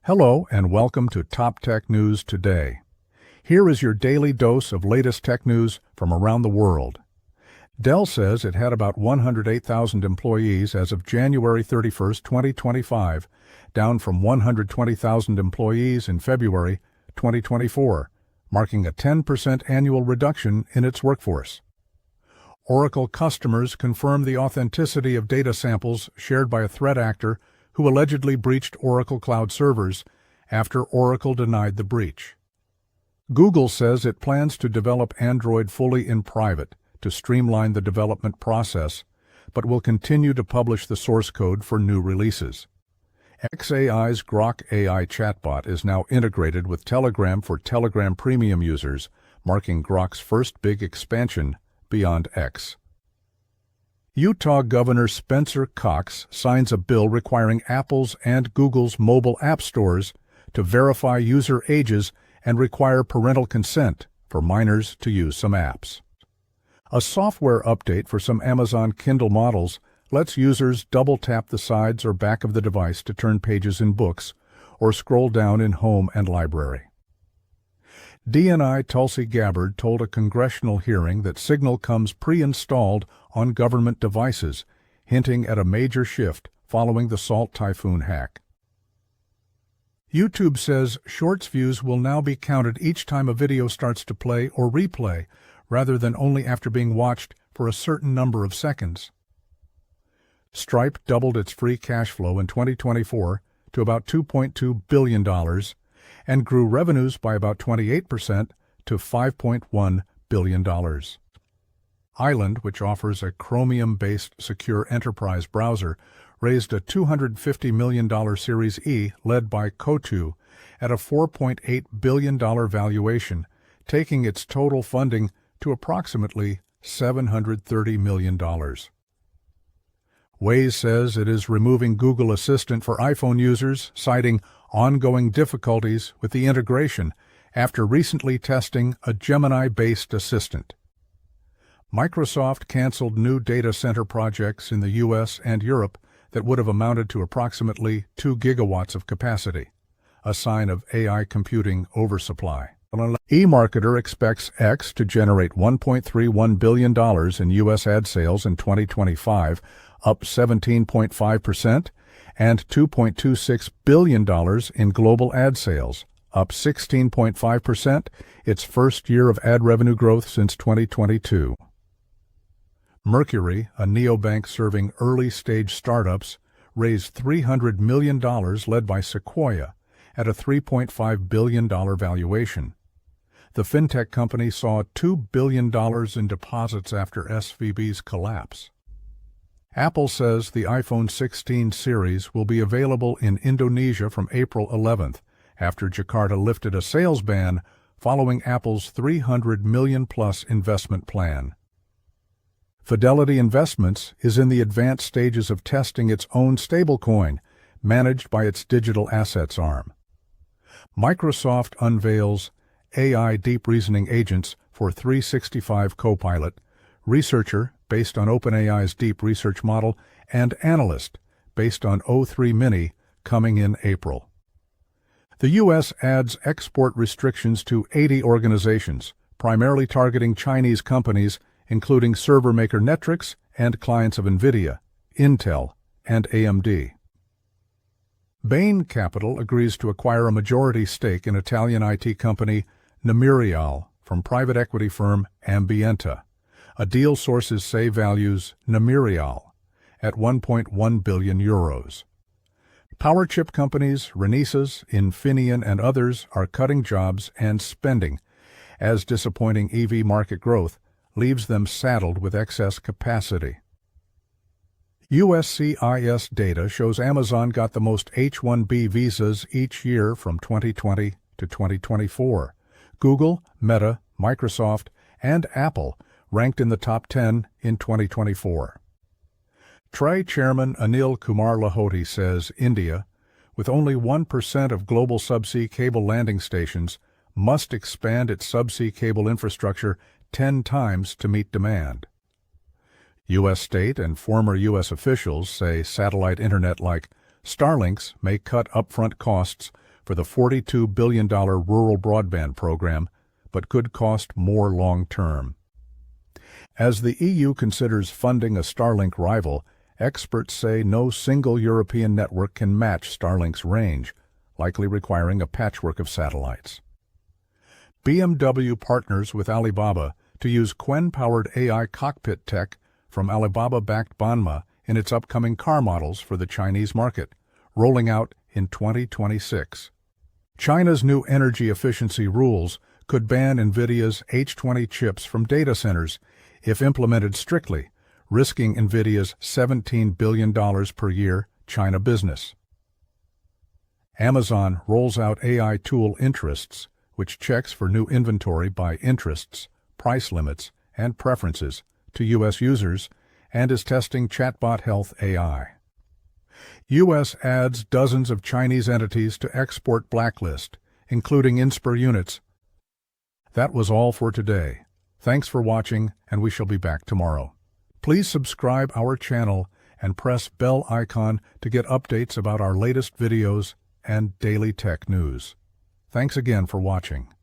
Hello and welcome to Top Tech News Today. Here is your daily dose of latest tech news from around the world. Dell says it had about 108,000 employees as of January 31, 2025, down from 120,000 employees in February 2024, marking a 10% annual reduction in its workforce. Oracle customers confirm the authenticity of data samples shared by a threat actor who allegedly breached Oracle Cloud servers after Oracle denied the breach. Google says it plans to develop Android fully in private to streamline the development process, but will continue to publish the source code for new releases. xAI's Grok AI chatbot is now integrated with Telegram for Telegram Premium users, marking Grok's first big expansion beyond X. Utah Governor Spencer Cox signs a bill requiring Apple's and Google's mobile app stores to verify user ages and require parental consent for minors to use some apps. A software update for some Amazon Kindle models lets users double-tap the sides or back of the device to turn pages in books or scroll down in Home and Library. DNI Tulsi Gabbard told a congressional hearing that Signal comes pre-installed on government devices, hinting at a major shift following the Salt Typhoon hack. YouTube says Shorts views will now be counted each time a video starts to play or replay, rather than only after being watched for a certain number of seconds. Stripe doubled its free cash flow in 2024 to about $2.2 billion, and grew revenues by about 28% to $5.1 billion. Island, which offers a Chromium-based secure enterprise browser, raised a $250 million Series E led by Coatue at a $4.8 billion valuation, taking its total funding to approximately $730 million. Waze says it is removing Google Assistant for iPhone users, citing ongoing difficulties with the integration after recently testing a Gemini-based assistant. Microsoft canceled new data center projects in the U.S. and Europe that would have amounted to approximately 2 gigawatts of capacity, a sign of AI computing oversupply. eMarketer expects X to generate $1.31 billion in U.S. ad sales in 2025, up 17.5%, and $2.26 billion in global ad sales, up 16.5%, its first year of ad revenue growth since 2022. Mercury, a neobank serving early-stage startups, raised $300 million led by Sequoia at a $3.5 billion valuation. The fintech company saw $2 billion in deposits after SVB's collapse. Apple says the iPhone 16 series will be available in Indonesia from April 11th, after Jakarta lifted a sales ban following Apple's $300 million-plus investment plan. Fidelity Investments is in the advanced stages of testing its own stablecoin, managed by its digital assets arm. Microsoft unveils AI deep reasoning agents for 365 Copilot, Researcher based on OpenAI's deep research model, and Analyst based on O3 Mini coming in April. The U.S. adds export restrictions to 80 organizations, primarily targeting Chinese companies, including server maker Netrix and clients of NVIDIA, Intel, and AMD. Bain Capital agrees to acquire a majority stake in Italian IT company Namirial from private equity firm Ambienta. A deal sources say values Namirial at €1.1 billion. Power chip companies Renesas, Infineon, and others are cutting jobs and spending, as disappointing EV market growth leaves them saddled with excess capacity. USCIS data shows Amazon got the most H-1B visas each year from 2020 to 2024. Google, Meta, Microsoft, and Apple ranked in the top 10 in 2024. TRAI Chairman Anil Kumar Lahoti says India, with only 1% of global subsea cable landing stations, must expand its subsea cable infrastructure 10 times to meet demand. U.S. state and former U.S. officials say satellite internet like Starlinks may cut upfront costs for the $42 billion rural broadband program, but could cost more long-term. As the EU considers funding a Starlink rival, experts say no single European network can match Starlink's range, likely requiring a patchwork of satellites. BMW partners with Alibaba to use Qwen-powered AI cockpit tech from Alibaba-backed Banma in its upcoming car models for the Chinese market, rolling out in 2026. China's new energy efficiency rules could ban NVIDIA's H20 chips from data centers if implemented strictly, risking NVIDIA's $17 billion per year China business. Amazon rolls out AI tool Interests, which checks for new inventory by interests, price limits, and preferences to U.S. users, and is testing chatbot health AI. U.S. adds dozens of Chinese entities to export blacklist, including Inspur units. That was all for today. Thanks for watching, and we shall be back tomorrow. Please subscribe our channel and press bell icon to get updates about our latest videos and daily tech news. Thanks again for watching.